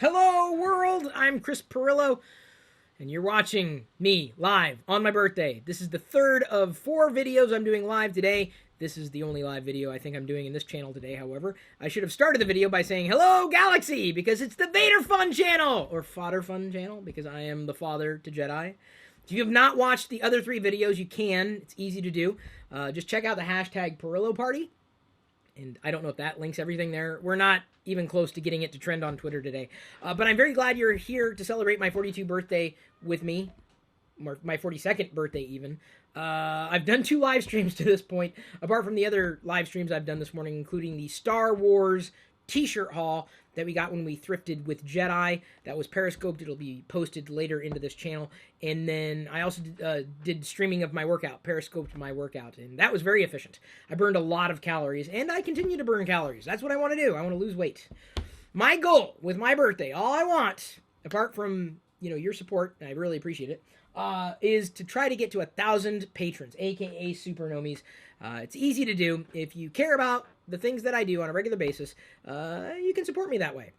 Hello world, I'm Chris Pirillo, and you're watching me live on my birthday. This is the third of 4 videos I'm doing live today. This is the only live video I think I'm doing in this channel today, however. I should have started the video by saying, hello Galaxy, because it's the Vader Fun channel, or Fodder Fun channel, because I am the father to Jedi. If you have not watched the other 3 videos, you can. It's easy to do. Just check out the hashtag Pirillo Party. And I don't know if that links everything there. We're not even close to getting it to trend on Twitter today. But I'm very glad you're here to celebrate my 42nd birthday with me. My 42nd birthday, even. I've done 2 live streams to this point, apart from the other live streams I've done this morning, including the Star Wars t-shirt haul that we got when we thrifted with Jedi. That was periscoped. It'll be posted later into this channel. And then I also did streaming of my workout, periscoped my workout, and that was very efficient. I burned a lot of calories, and I continue to burn calories. That's what I want to do. I want to lose weight. My goal with my birthday, all I want, apart from, your support, and I really appreciate it, is to try to get to 1,000 patrons, aka supernomies. It's easy to do. If you care about the things that I do on a regular basis, you can support me that way.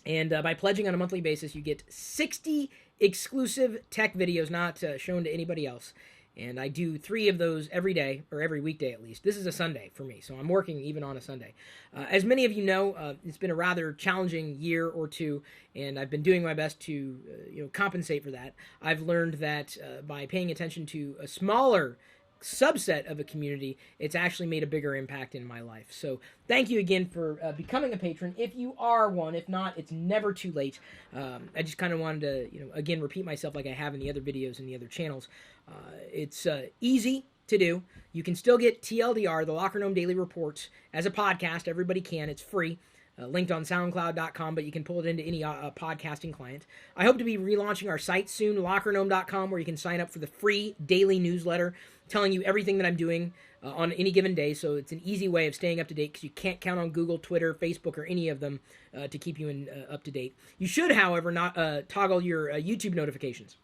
And by pledging on a monthly basis, you get 60 exclusive tech videos not shown to anybody else. And I do 3 of those every day, or every weekday at least. This is a Sunday for me, so I'm working even on a Sunday. As many of you know, it's been a rather challenging year or 2, and I've been doing my best to compensate for that. I've learned that by paying attention to a smaller subset of a community, it's actually made a bigger impact in my life. So thank you again for becoming a patron if you are one. If not, it's never too late. I just kind of wanted to again repeat myself like I have in the other videos and the other channels. It's easy to do. You can still get TLDR, the Locker Gnome Daily Reports, as a podcast. Everybody can. It's free. Linked on SoundCloud.com, but you can pull it into any podcasting client. I hope to be relaunching our site soon, LockerGnome.com, where you can sign up for the free daily newsletter telling you everything that I'm doing on any given day. So it's an easy way of staying up to date because you can't count on Google, Twitter, Facebook, or any of them to keep you up to date. You should, however, not toggle your YouTube notifications.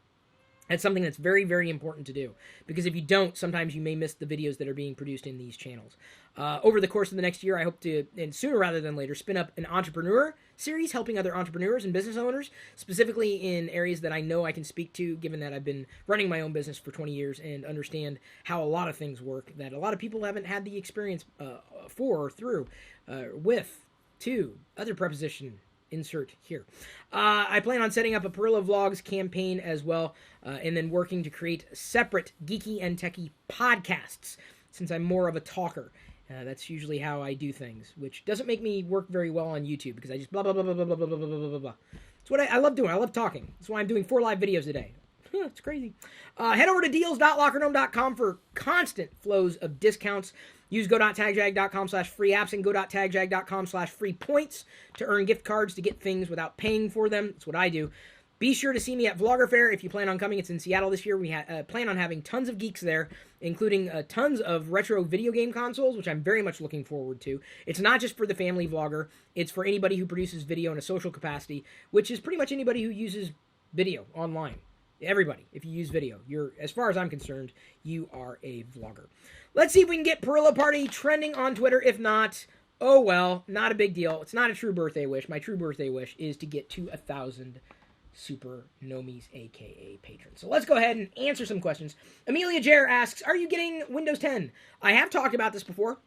That's something that's very, very important to do, because if you don't, sometimes you may miss the videos that are being produced in these channels. Over the course of the next year, I hope to, and sooner rather than later, spin up an entrepreneur series helping other entrepreneurs and business owners, specifically in areas that I know I can speak to, given that I've been running my own business for 20 years and understand how a lot of things work that a lot of people haven't had the experience for or through, with, to, other preposition, insert here. I plan on setting up a Pirillo Vlogs campaign as well, and then working to create separate geeky and techie podcasts, since I'm more of a talker. That's usually how I do things, which doesn't make me work very well on YouTube, because I just blah, blah, blah, blah, blah, blah, blah, blah, blah, blah, blah. It's what I love doing. I love talking. That's why I'm doing 4 live videos a day. It's crazy. Head over to deals.lockergnome.com for constant flows of discounts. Use go.tagjag.com/free apps and go.tagjag.com/free points to earn gift cards to get things without paying for them. That's what I do. Be sure to see me at Vlogger Fair if you plan on coming. It's in Seattle this year. We plan on having tons of geeks there, including tons of retro video game consoles, which I'm very much looking forward to. It's not just for the family vlogger. It's for anybody who produces video in a social capacity, which is pretty much anybody who uses video online. Everybody, if you use video, as far as I'm concerned, you are a vlogger. Let's see if we can get Pirillo Party trending on Twitter. If not, oh well, not a big deal. It's not a true birthday wish. My true birthday wish is to get to 1,000 super nomies, aka patrons. So let's go ahead and answer some questions. Amelia Jer asks, are you getting Windows 10? I have talked about this before.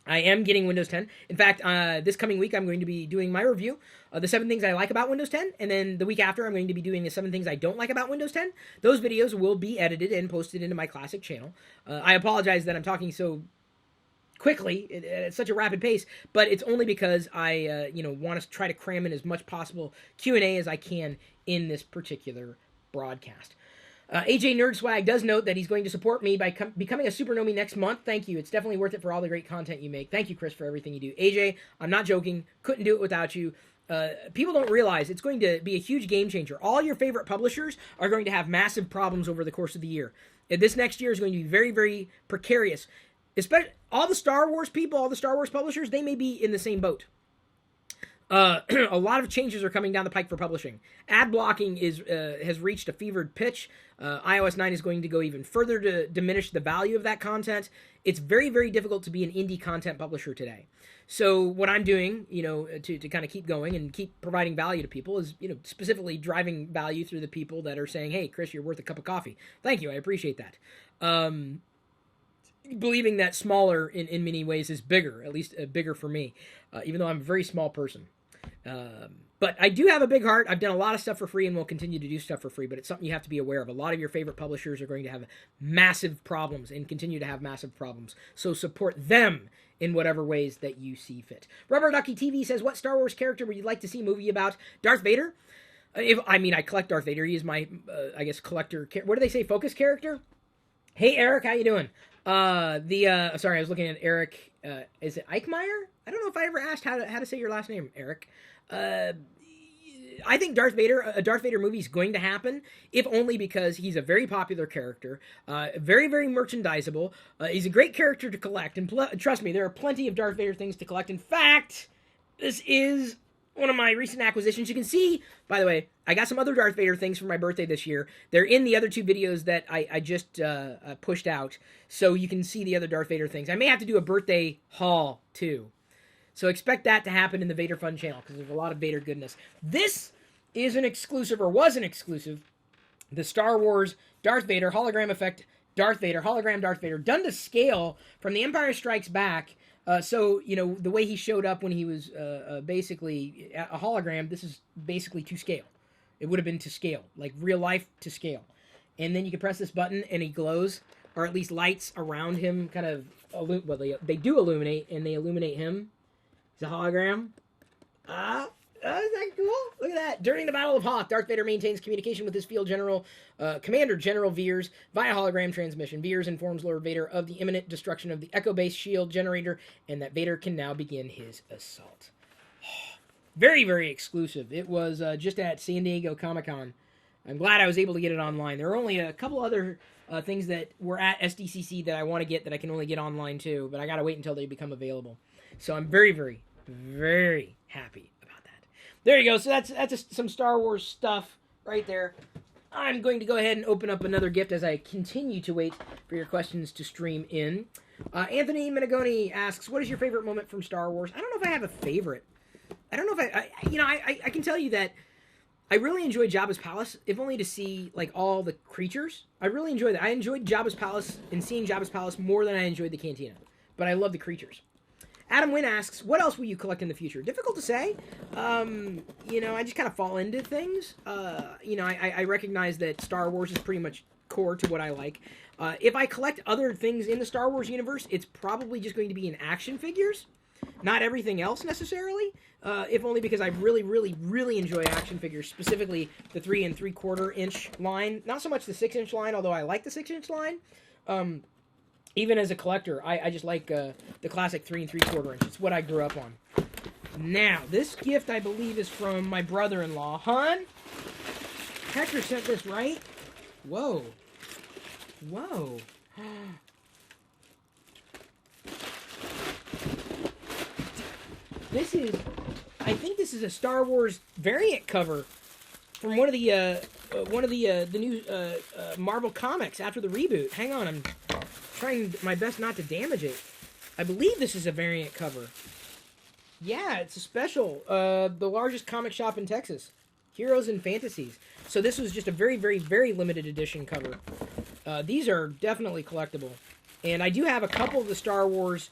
I am getting Windows 10. In fact, this coming week, I'm going to be doing my review of the 7 things I like about Windows 10. And then the week after, I'm going to be doing the 7 things I don't like about Windows 10. Those videos will be edited and posted into my classic channel. I apologize that I'm talking so quickly at such a rapid pace, but it's only because I, want to try to cram in as much possible Q&A as I can in this particular broadcast. AJ Nerdswag does note that he's going to support me by becoming a Supernomie next month. Thank you. It's definitely worth it for all the great content you make. Thank you, Chris, for everything you do. AJ, I'm not joking. Couldn't do it without you. People don't realize it's going to be a huge game changer. All your favorite publishers are going to have massive problems over the course of the year. And this next year is going to be very, very precarious. Especially all the Star Wars people, all the Star Wars publishers, they may be in the same boat. A lot of changes are coming down the pike for publishing. Ad blocking has reached a fevered pitch. iOS 9 is going to go even further to diminish the value of that content. It's very, very difficult to be an indie content publisher today. So what I'm doing, to kind of keep going and keep providing value to people is, specifically driving value through the people that are saying, hey, Chris, you're worth a cup of coffee. Thank you. I appreciate that. Believing that smaller in many ways is bigger, at least bigger for me, even though I'm a very small person. But I do have a big heart. I've done a lot of stuff for free and will continue to do stuff for free, but it's something you have to be aware of. A lot of your favorite publishers are going to have massive problems and continue to have massive problems. So support them in whatever ways that you see fit. Rubber Ducky TV says, what Star Wars character would you like to see a movie about? Darth Vader? I collect Darth Vader. He is my, collector. What do they say? Focus character? Hey, Eric, how you doing? Sorry, I was looking at Eric. Is it Eichmeyer? I don't know if I ever asked how to say your last name, Eric. I think a Darth Vader movie is going to happen, if only because he's a very popular character, very, very merchandisable. He's a great character to collect, and trust me, there are plenty of Darth Vader things to collect. In fact, this is one of my recent acquisitions. You can see, by the way, I got some other Darth Vader things for my birthday this year. They're in the other 2 videos that I just pushed out, so you can see the other Darth Vader things. I may have to do a birthday haul, too. So expect that to happen in the Vader Fun channel, because there's a lot of Vader goodness. This is an exclusive, or was an exclusive, the Star Wars Darth Vader hologram effect Darth Vader, hologram Darth Vader, done to scale from The Empire Strikes Back. So, the way he showed up when he was basically a hologram, this is basically to scale. It would have been to scale, like real life to scale. And then you can press this button and he glows, or at least lights around him kind of, they do illuminate, and they illuminate him. It's a hologram. Isn't that cool? Look at that. During the Battle of Hoth, Darth Vader maintains communication with his field general, Commander General Veers, via hologram transmission. Veers informs Lord Vader of the imminent destruction of the Echo Base shield generator, and that Vader can now begin his assault. Very, very exclusive. It was just at San Diego Comic-Con. I'm glad I was able to get it online. There are only a couple other things that were at SDCC that I want to get that I can only get online too, but I gotta wait until they become available. So I'm very, very, very happy about that. There you go. So that's some Star Wars stuff right there. I'm going to go ahead and open up another gift as I continue to wait for your questions to stream in. Anthony Menegoni asks, what is your favorite moment from Star Wars? I don't know if I have a favorite. I don't know if I can tell you that I really enjoyed Jabba's Palace, if only to see, like, all the creatures. I really enjoyed that. I enjoyed Jabba's Palace and seeing Jabba's Palace more than I enjoyed the Cantina. But I love the creatures. Adam Wynn asks, what else will you collect in the future? Difficult to say. I just kind of fall into things. I recognize that Star Wars is pretty much core to what I like. If I collect other things in the Star Wars universe, it's probably just going to be in action figures. Not everything else necessarily, if only because I really, really, really enjoy action figures, specifically the 3 3/4 inch line. Not so much the 6-inch line, although I like the 6-inch line. Even as a collector, I just like the classic 3 3/4 inch. It's what I grew up on. Now, this gift, I believe, is from my brother-in-law. Hun? Hector sent this, right? Whoa. Whoa. I think this is a Star Wars variant cover from one of the new Marvel comics after the reboot. Hang on, I'm trying my best not to damage it. I believe this is a variant cover. Yeah, it's a special. The largest comic shop in Texas. Heroes and Fantasies. So this was just a very, very, very limited edition cover. These are definitely collectible. And I do have a couple of the Star Wars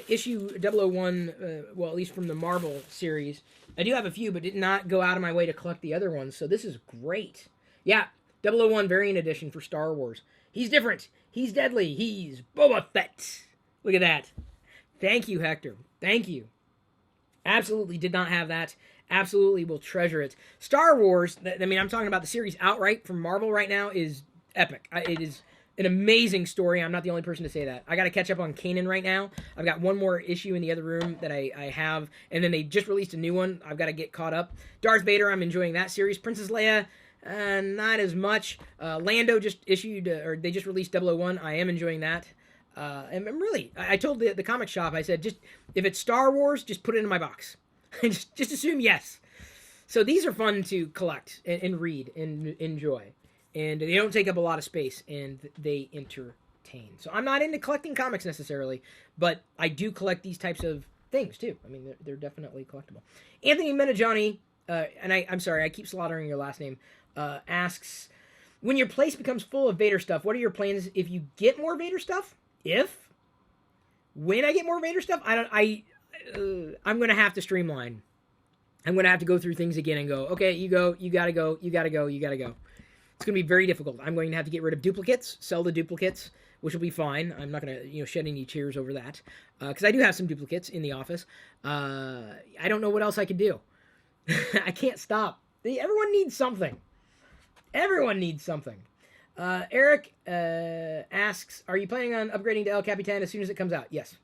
issue 001, well, at least from the Marvel series. I do have a few, but did not go out of my way to collect the other ones. So this is great. Yeah, 001 variant edition for Star Wars. He's different. He's deadly. He's Boba Fett. Look at that. Thank you, Hector. Thank you. Absolutely did not have that. Absolutely will treasure it. Star Wars, I'm talking about the series outright from Marvel right now, is epic. It is an amazing story. I'm not the only person to say that. I got to catch up on Kanan right now. I've got one more issue in the other room that I have, and then they just released a new one. I've got to get caught up. Darth Vader, I'm enjoying that series. Princess Leia, not as much. Lando just they just released 001. I am enjoying that. And I'm really, I told the comic shop, I said, just if it's Star Wars, just put it in my box. just assume yes. So these are fun to collect and read and enjoy. And they don't take up a lot of space, and they entertain. So I'm not into collecting comics necessarily, but I do collect these types of things too. I mean, they're definitely collectible. Anthony Menajani, and I'm sorry, I keep slaughtering your last name, asks, when your place becomes full of Vader stuff, what are your plans if you get more Vader stuff? When I get more Vader stuff, I'm going to have to streamline. I'm going to have to go through things again and go, okay, you go, you got to go, you got to go, you got to go. It's going to be very difficult. I'm going to have to get rid of duplicates, sell the duplicates, which will be fine. I'm not going to, shed any tears over that. Because I do have some duplicates in the office. I don't know what else I could do. I can't stop. Everyone needs something. Everyone needs something. Eric asks, are you planning on upgrading to El Capitan as soon as it comes out? Yes.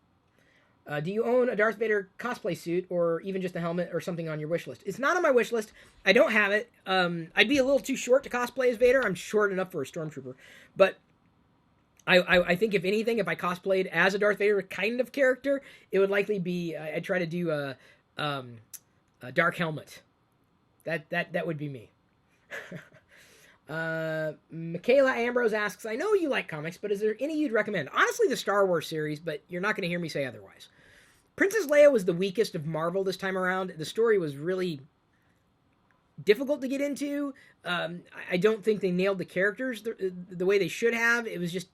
Do you own a Darth Vader cosplay suit or even just a helmet or something on your wish list? It's not on my wish list. I don't have it. I'd be a little too short to cosplay as Vader. I'm short enough for a stormtrooper. But I think if anything, if I cosplayed as a Darth Vader kind of character, it would likely be, I'd try to do a dark helmet. That would be me. Michaela Ambrose asks, I know you like comics, but is there any you'd recommend? Honestly, the Star Wars series, but you're not going to hear me say otherwise. Princess Leia was the weakest of Marvel this time around. The story was really difficult to get into. I don't think they nailed the characters the way they should have. It was just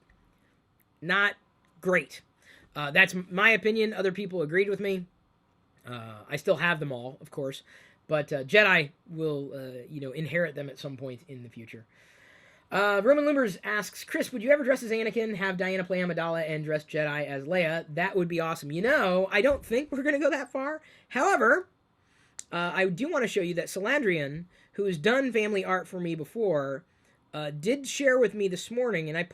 not great. That's my opinion. Other people agreed with me. I still have them all, of course. But Jedi will, inherit them at some point in the future. Roman Lumbers asks, Chris, would you ever dress as Anakin, have Diana play Amidala, and dress Jedi as Leia? That would be awesome. I don't think we're going to go that far. However, I do want to show you that Salandrian, who has done family art for me before, did share with me this morning, and I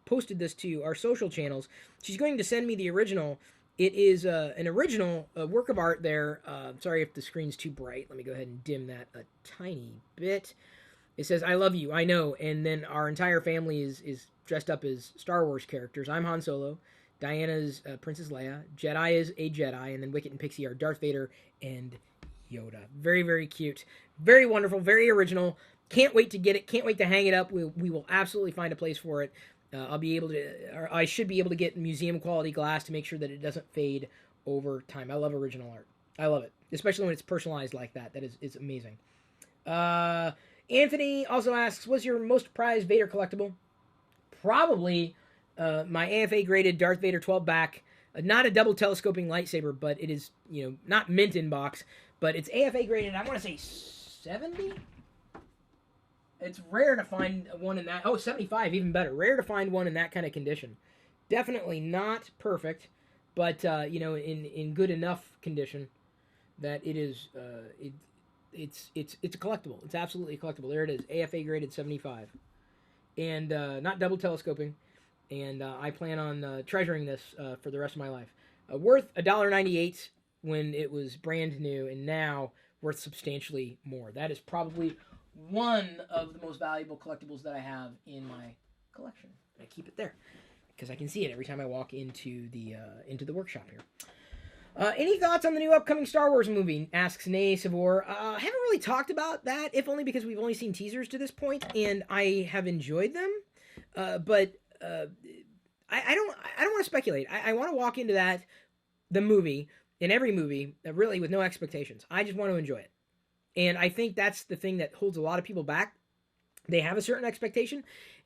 posted this to our social channels. She's going to send me the original. It is an original work of art there. Sorry if the screen's too bright. Let me go ahead and dim that a tiny bit. It says, I love you, I know. And then our entire family is dressed up as Star Wars characters. I'm Han Solo. Diana's Princess Leia. Jedi is a Jedi. And then Wicket and Pixie are Darth Vader and Yoda. Very, very cute. Very wonderful. Very original. Can't wait to get it. Can't wait to hang it up. We will absolutely find a place for it. I should be able to get museum quality glass to make sure that it doesn't fade over time. I love original art. I love it. Especially when it's personalized like that. That is amazing. Anthony also asks, what's your most prized Vader collectible? Probably my AFA graded Darth Vader 12 back. Not a double telescoping lightsaber, but it is, not mint in box, but it's AFA graded, I want to say 70? It's rare to find one in that. Oh, 75, even better. Rare to find one in that kind of condition. Definitely not perfect, but, in good enough condition that it is, it's a collectible. It's absolutely a collectible. There it is, AFA graded 75. And not double telescoping. And I plan on treasuring this for the rest of my life. Worth $1.98 when it was brand new, and now worth substantially more. That is probably one of the most valuable collectibles that I have in my collection. I keep it there because I can see it every time I walk into the workshop here. Any thoughts on the new upcoming Star Wars movie? Asks Nay Savor. I haven't really talked about that, if only because we've only seen teasers to this point, and I have enjoyed them. But I don't want to speculate. I want to walk into the movie, in every movie, really with no expectations. I just want to enjoy it. And I think that's the thing that holds a lot of people back. They have a certain expectation,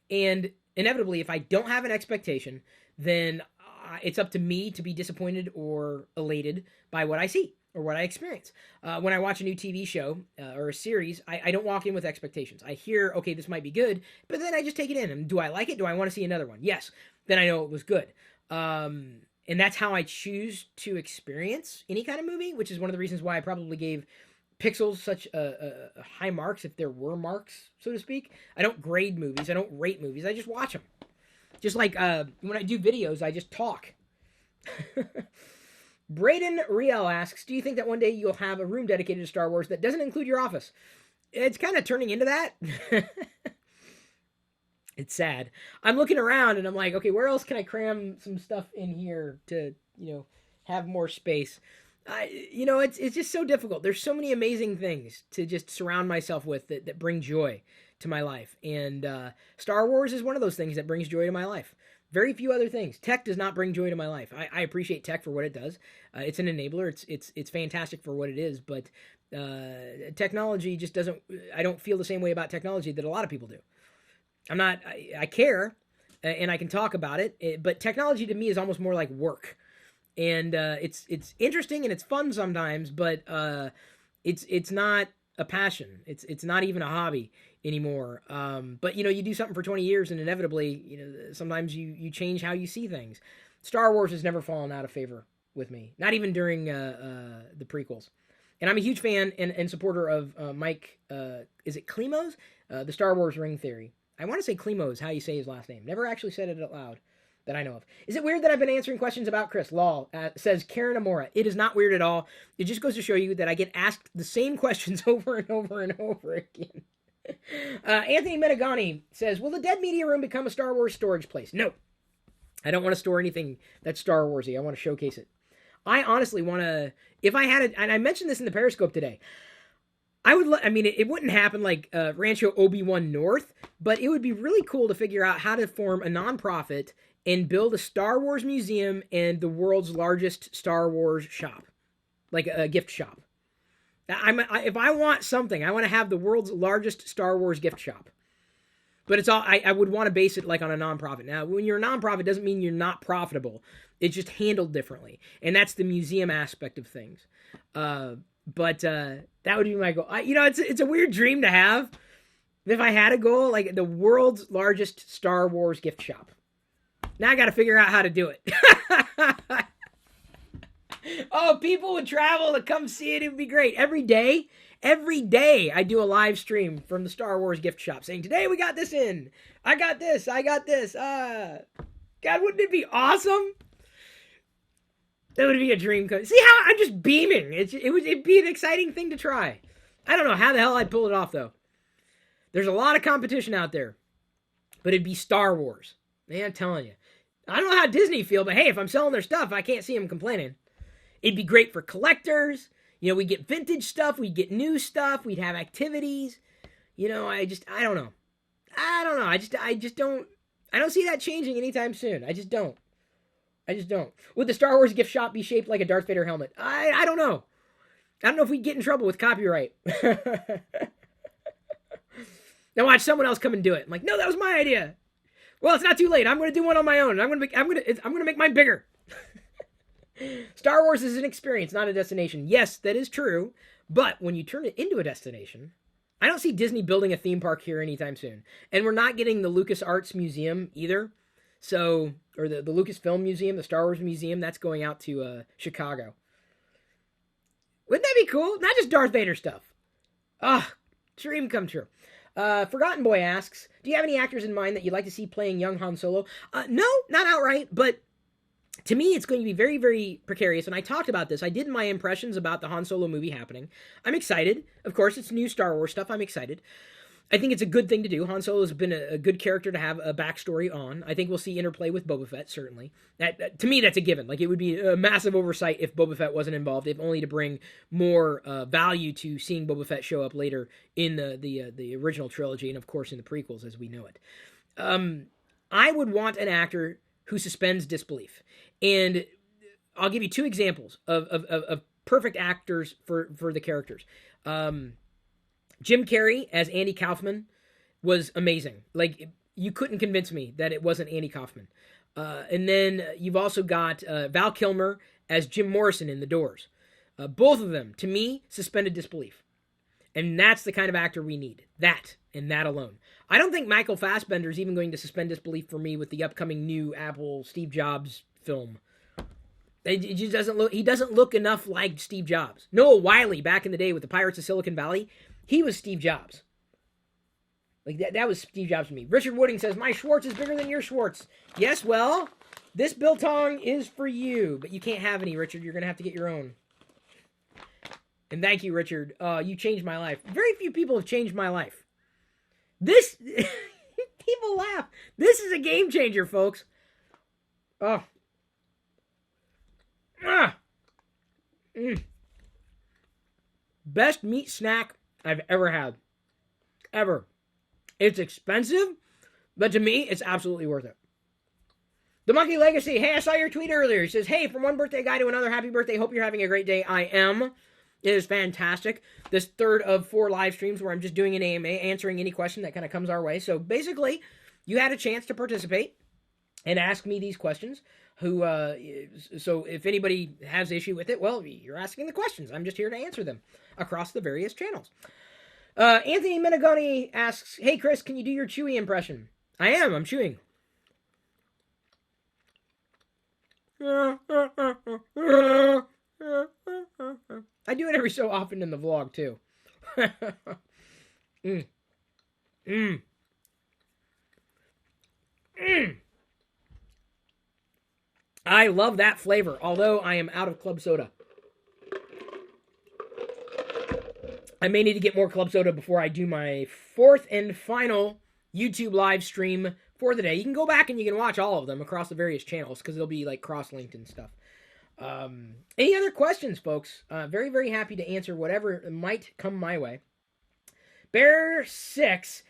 and inevitably, if I don't have an expectation, then it's up to me to be disappointed or elated by what I see or what I experience. When I watch a new TV show or a series, I don't walk in with expectations. I hear, okay, this might be good, but then I just take it in. And do I like it? Do I want to see another one? Yes. Then I know it was good. And that's how I choose to experience any kind of movie, which is one of the reasons why I probably gave Pixels such a high marks, if there were marks, so to speak. I don't grade movies. I don't rate movies. I just watch them. Just like when I do videos, I just talk. Braden Riel asks, do you think that one day you'll have a room dedicated to Star Wars that doesn't include your office? It's kind of turning into that. It's sad. I'm looking around and I'm like, okay, where else can I cram some stuff in here to, have more space? It's just so difficult. There's so many amazing things to just surround myself with that bring joy to my life. And Star Wars is one of those things that brings joy to my life. Very few other things. Tech does not bring joy to my life. I appreciate tech for what it does. It's an enabler. It's fantastic for what it is. But technology just doesn't. I don't feel the same way about technology that a lot of people do. I care, and I can talk about it. But technology to me is almost more like work. And it's interesting and it's fun sometimes, but it's not a passion. It's not even a hobby anymore. But you do something for 20 years and inevitably, sometimes you change how you see things. Star Wars has never fallen out of favor with me, not even during the prequels. And I'm a huge fan and supporter of Mike. Is it Klimo's? The Star Wars ring theory. I want to say Klimo is how you say his last name. Never actually said it out loud that I know of. Is it weird that I've been answering questions about Chris? Lol, says Karen Amora. It is not weird at all. It just goes to show you that I get asked the same questions over and over and over again. Anthony Metagani says, will the Dead Media Room become a Star Wars storage place? No. I don't want to store anything that's Star Warsy. I want to showcase it. I honestly want to, if I had it, and I mentioned this in the Periscope today, it wouldn't happen like Rancho Obi-Wan North, but it would be really cool to figure out how to form a nonprofit and build a Star Wars museum and the world's largest Star Wars shop, like a gift shop. If I want something, I want to have the world's largest Star Wars gift shop. But it's all I would want to base it like on a nonprofit. Now, when you're a nonprofit, it doesn't mean you're not profitable. It's just handled differently, and that's the museum aspect of things. But that would be my goal. It's a weird dream to have. If I had a goal, like the world's largest Star Wars gift shop. Now I got to figure out how to do it. Oh, people would travel to come see it. It would be great. Every day, I do a live stream from the Star Wars gift shop saying, today we got this in. I got this. God, wouldn't it be awesome? That would be a dream. See how I'm just beaming. It'd be an exciting thing to try. I don't know how the hell I'd pull it off, though. There's a lot of competition out there. But it'd be Star Wars. Man, I'm telling you. I don't know how Disney feel, but hey, if I'm selling their stuff, I can't see them complaining. It'd be great for collectors. We'd get vintage stuff. We'd get new stuff. We'd have activities. I don't know. I don't see that changing anytime soon. I just don't. Would the Star Wars gift shop be shaped like a Darth Vader helmet? I don't know. I don't know if we'd get in trouble with copyright. Now watch someone else come and do it. I'm like, no, that was my idea. Well, it's not too late. I'm going to do one on my own. I'm going to make mine bigger. Star Wars is an experience, not a destination. Yes, that is true. But when you turn it into a destination, I don't see Disney building a theme park here anytime soon. And we're not getting the LucasArts Museum either. So, or the Lucasfilm Museum, the Star Wars Museum, that's going out to Chicago. Wouldn't that be cool? Not just Darth Vader stuff. Dream come true. Forgotten Boy asks, do you have any actors in mind that you'd like to see playing young Han Solo? No, not outright, but to me, it's going to be very, very precarious, and I talked about this. I did my impressions about the Han Solo movie happening. I'm excited. Of course, it's new Star Wars stuff. I'm excited. I think it's a good thing to do. Han Solo has been a good character to have a backstory on. I think we'll see interplay with Boba Fett, certainly. To me, that's a given. Like, it would be a massive oversight if Boba Fett wasn't involved, if only to bring more value to seeing Boba Fett show up later in the original trilogy and, of course, in the prequels as we know it. I would want an actor who suspends disbelief. And I'll give you two examples of perfect actors for the characters. Jim Carrey as Andy Kaufman was amazing. Like, you couldn't convince me that it wasn't Andy Kaufman. And then you've also got Val Kilmer as Jim Morrison in The Doors. Both of them, to me, suspended disbelief. And that's the kind of actor we need. That, and that alone. I don't think Michael Fassbender is even going to suspend disbelief for me with the upcoming new Apple Steve Jobs film. It just doesn't look. He doesn't look enough like Steve Jobs. Noah Wiley back in the day with the Pirates of Silicon Valley, he was Steve Jobs. Like that was Steve Jobs to me. Richard Wooding says, my Schwartz is bigger than your Schwartz. Yes, well, this biltong is for you, but you can't have any, Richard. You're going to have to get your own. And thank you, Richard. You changed my life. Very few people have changed my life. This, people laugh. This is a game changer, folks. Oh. Best meat snack I've ever had. Ever. It's expensive, but to me, it's absolutely worth it. The Monkey Legacy. Hey, I saw your tweet earlier. He says, hey, from one birthday guy to another, happy birthday. Hope you're having a great day. I am. It is fantastic. This third of 4 live streams where I'm just doing an AMA, answering any question that kind of comes our way. So basically, you had a chance to participate and ask me these questions. So if anybody has issue with it, well, you're asking the questions. I'm just here to answer them across the various channels. Anthony Menegoni asks, hey, Chris, can you do your Chewy impression? I am. I'm chewing. I do it every so often in the vlog, too. I love that flavor, although I am out of club soda. I may need to get more club soda before I do my 4th and final YouTube live stream for the day. You can go back and you can watch all of them across the various channels because they'll be like cross-linked and stuff. Any other questions, folks? Very, very happy to answer whatever might come my way. Bear6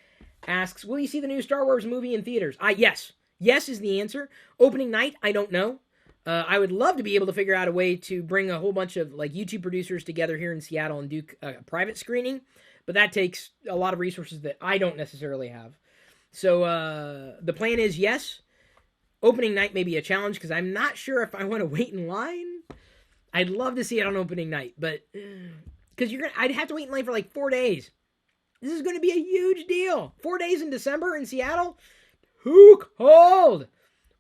asks, will you see the new Star Wars movie in theaters? Yes. Yes is the answer. Opening night, I don't know. I would love to be able to figure out a way to bring a whole bunch of like YouTube producers together here in Seattle and do a private screening, but that takes a lot of resources that I don't necessarily have. So the plan is yes. Opening night may be a challenge because I'm not sure if I want to wait in line. I'd love to see it on opening night, but because I'd have to wait in line for like 4 days. This is going to be a huge deal. 4 days in December in Seattle. Too cold.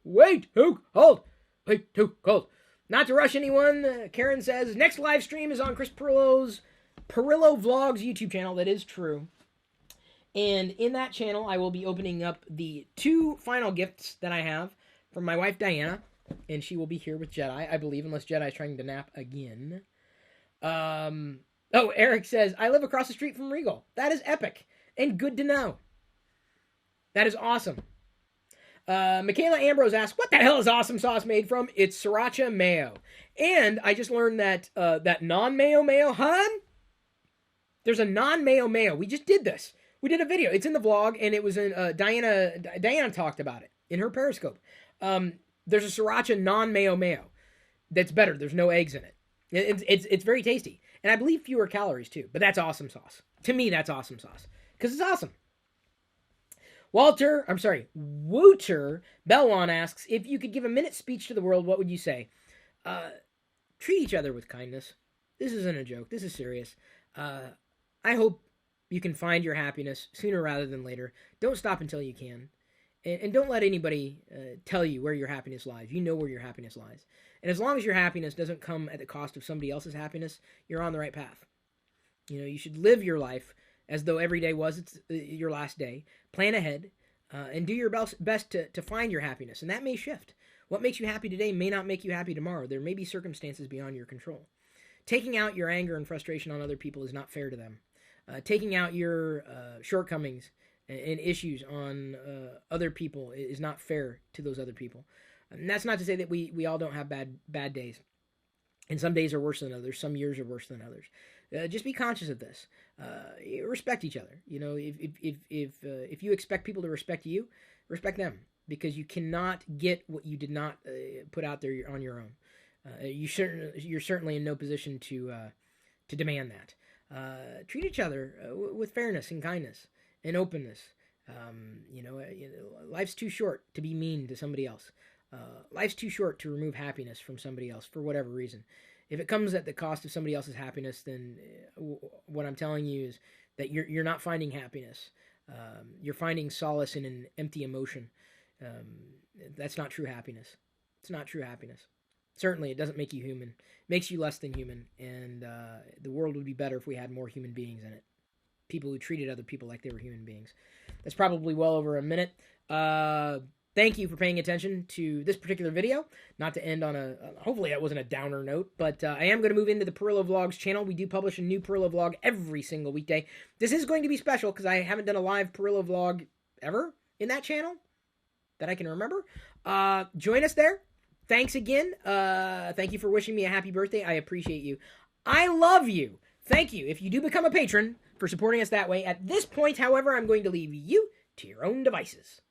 Way too cold. Way too cold. Not to rush anyone, Karen says, next live stream is on Chris Pirillo's Pirillo Vlogs YouTube channel. That is true. And in that channel, I will be opening up the 2 final gifts that I have from my wife, Diana. And she will be here with Jedi, I believe, unless Jedi's trying to nap again. Oh, Eric says, I live across the street from Regal. That is epic and good to know. That is awesome. Michaela Ambrose asks, what the hell is awesome sauce made from? It's sriracha mayo. And I just learned that that non-mayo mayo, there's a non-mayo mayo. We just did this. We did a video. It's in the vlog, and it was in Diana talked about it in her Periscope. There's a sriracha non-mayo mayo that's better. There's no eggs in it. It's very tasty. And I believe fewer calories, too. But that's awesome sauce. To me, that's awesome sauce. Because it's awesome. Wouter Bellwan asks, if you could give a minute speech to the world, what would you say? Treat each other with kindness. This isn't a joke. This is serious. I hope you can find your happiness sooner rather than later. Don't stop until you can. And don't let anybody tell you where your happiness lies. You know where your happiness lies. And as long as your happiness doesn't come at the cost of somebody else's happiness, you're on the right path. You know, you should live your life as though every day was your last day. Plan ahead and do your best to find your happiness. And that may shift. What makes you happy today may not make you happy tomorrow. There may be circumstances beyond your control. Taking out your anger and frustration on other people is not fair to them. Taking out your shortcomings and issues on other people is not fair to those other people. And that's not to say that we all don't have bad days. And some days are worse than others. Some years are worse than others. Just be conscious of this. Respect each other. You know, if you expect people to respect you, respect them, because you cannot get what you did not put out there on your own. You're certainly in no position to demand that. Treat each other with fairness and kindness and openness. Life's too short to be mean to somebody else. Life's too short to remove happiness from somebody else for whatever reason. If it comes at the cost of somebody else's happiness, then what I'm telling you is that you're not finding happiness. You're finding solace in an empty emotion. That's not true happiness. It's not true happiness. Certainly, it doesn't make you human. It makes you less than human, and the world would be better if we had more human beings in it. People who treated other people like they were human beings. That's probably well over a minute. Thank you for paying attention to this particular video. Not to end on hopefully that wasn't a downer note, but I am going to move into the Pirillo Vlogs channel. We do publish a new Pirillo vlog every single weekday. This is going to be special because I haven't done a live Pirillo vlog ever in that channel that I can remember. Join us there. Thanks again. Thank you for wishing me a happy birthday. I appreciate you. I love you. Thank you if you do become a patron for supporting us that way. At this point, however, I'm going to leave you to your own devices.